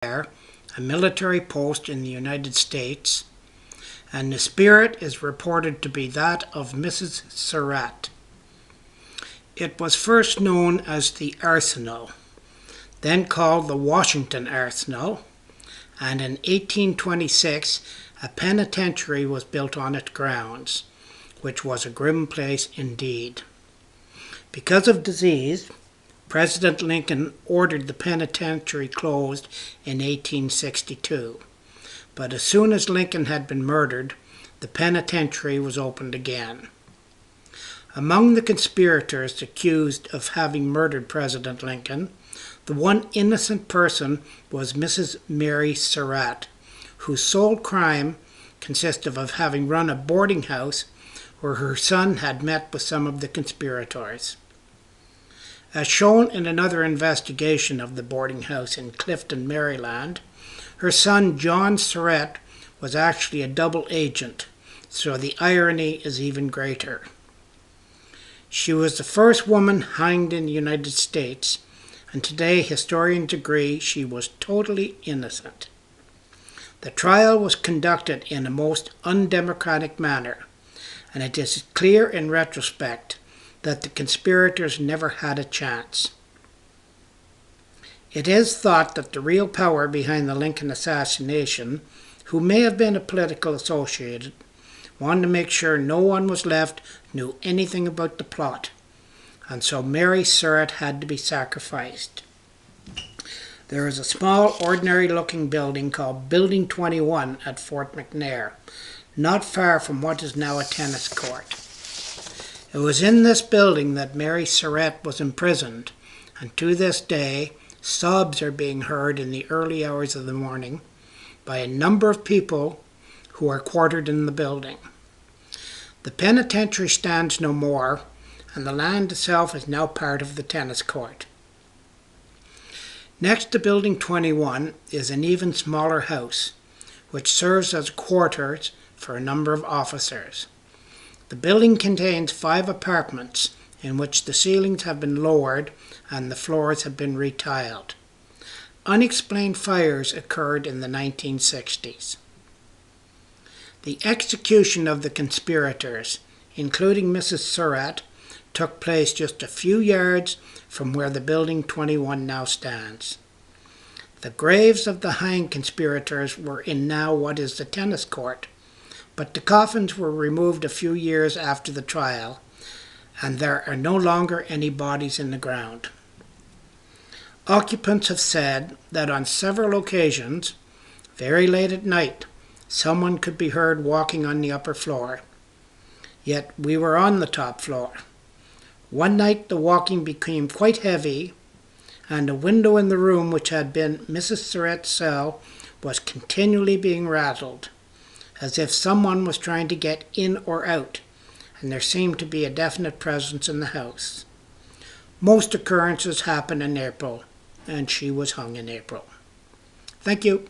McNair, a military post in the United States, and the spirit is reported to be that of Mrs. Surratt. It was first known as the Arsenal, then called the Washington Arsenal, and in 1826 a penitentiary was built on its grounds, which was a grim place indeed. Because of disease, President Lincoln ordered the penitentiary closed in 1862, but as soon as Lincoln had been murdered, the penitentiary was opened again. Among the conspirators accused of having murdered President Lincoln, the one innocent person was Mrs. Mary Surratt, whose sole crime consisted of having run a boarding house where her son had met with some of the conspirators. As shown in another investigation of the boarding house in Clifton, Maryland, her son John Surratt was actually a double agent, so the irony is even greater. She was the first woman hanged in the United States, and today historians agree she was totally innocent. The trial was conducted in a most undemocratic manner, and it is clear in retrospect that the conspirators never had a chance. It is thought that the real power behind the Lincoln assassination, who may have been a political associate, wanted to make sure no one was left knew anything about the plot, and so Mary Surratt had to be sacrificed. There is a small, ordinary-looking building called Building 21 at Fort McNair, not far from what is now a tennis court. It was in this building that Mary Surratt was imprisoned, and to this day, sobs are being heard in the early hours of the morning by a number of people who are quartered in the building. The penitentiary stands no more, and the land itself is now part of the tennis court. Next to Building 21 is an even smaller house, which serves as quarters for a number of officers. The building contains 5 apartments in which the ceilings have been lowered and the floors have been retiled. Unexplained fires occurred in the 1960s. The execution of the conspirators, including Mrs. Surratt, took place just a few yards from where the Building 21 now stands. The graves of the hanged conspirators were in now what is the tennis court, but the coffins were removed a few years after the trial, and there are no longer any bodies in the ground. Occupants have said that on several occasions, very late at night, someone could be heard walking on the upper floor. Yet we were on the top floor. One night the walking became quite heavy, and a window in the room which had been Mrs. Surratt's cell was continually being rattled, as if someone was trying to get in or out, and there seemed to be a definite presence in the house. Most occurrences happen in April, and she was hung in April. Thank you.